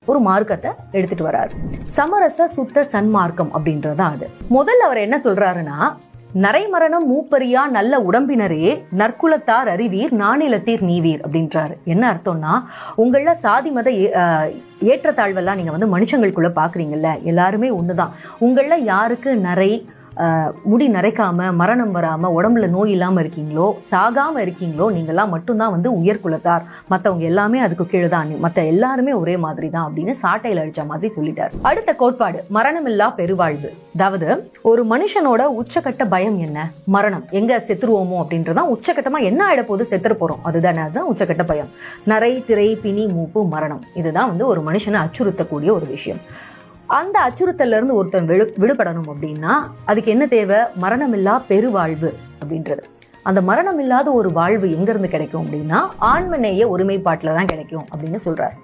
ஒரு மார்க்கத்தை எடுத்துட்டு வராரு. சமரச சுத்த சன்மார்க்கம் அப்படின்றதா அது. முதல்ல அவர் என்ன சொல்றாருன்னா, நரைமரணம் மூப்பரியா நல்ல உடம்பினரே நற்குலத்தார் அறிவீர் நானிலத்தீர் நீவீர் அப்படின்றாரு. என்ன அர்த்தம்னா, உங்கள சாதி மத ஏற்றத்தாழ்வெல்லாம் நீங்க மனுஷங்களுக்குள்ள பாக்குறீங்கல்ல, எல்லாருமே ஒண்ணுதான். உங்கள யாருக்கு முடி நரைக்காம, மரணம் வராம, உடம்புல நோய் இல்லாம இருக்கீங்களோ, சாகாம இருக்கீங்களோ, நீங்கெல்லாம் மட்டும்தான் உயர்குலத்தார். மத்தவங்க எல்லாமே அதுக்கு கீழதான், மத்த எல்லாருமே ஒரே மாதிரி தான் அப்படின்னு சாட்டையில அடிச்ச மாதிரி சொல்லிட்டார். அடுத்த கோட்பாடு மரணமில்லா பெருவாழ்வு. அதாவது ஒரு மனுஷனோட உச்சகட்ட பயம் என்ன? மரணம். எங்க செத்துருவோமோ அப்படின்றதான் உச்சகட்டமா. என்ன ஆயிட போது, செத்துற போறோம், அதுதானே. அதுதான் உச்சகட்ட பயம். நரை, திரை, பிணி, மூப்பு, மரணம். இதுதான் ஒரு மனுஷனை அச்சுறுத்தக்கூடிய ஒரு விஷயம். அந்த அச்சுறுத்தல்ல இருந்து ஒருத்தன் விடுபடணும் அப்படின்னா அதுக்கு என்ன தேவை? மரணமில்லா பெருவாழ்வு அப்படின்றது. அந்த மரணம் இல்லாத ஒரு வாழ்வு எங்க இருந்து கிடைக்கும் அப்படின்னா ஆன்மநேய ஒருமைப்பாட்டுல தான் கிடைக்கும் அப்படின்னு சொல்றாரு.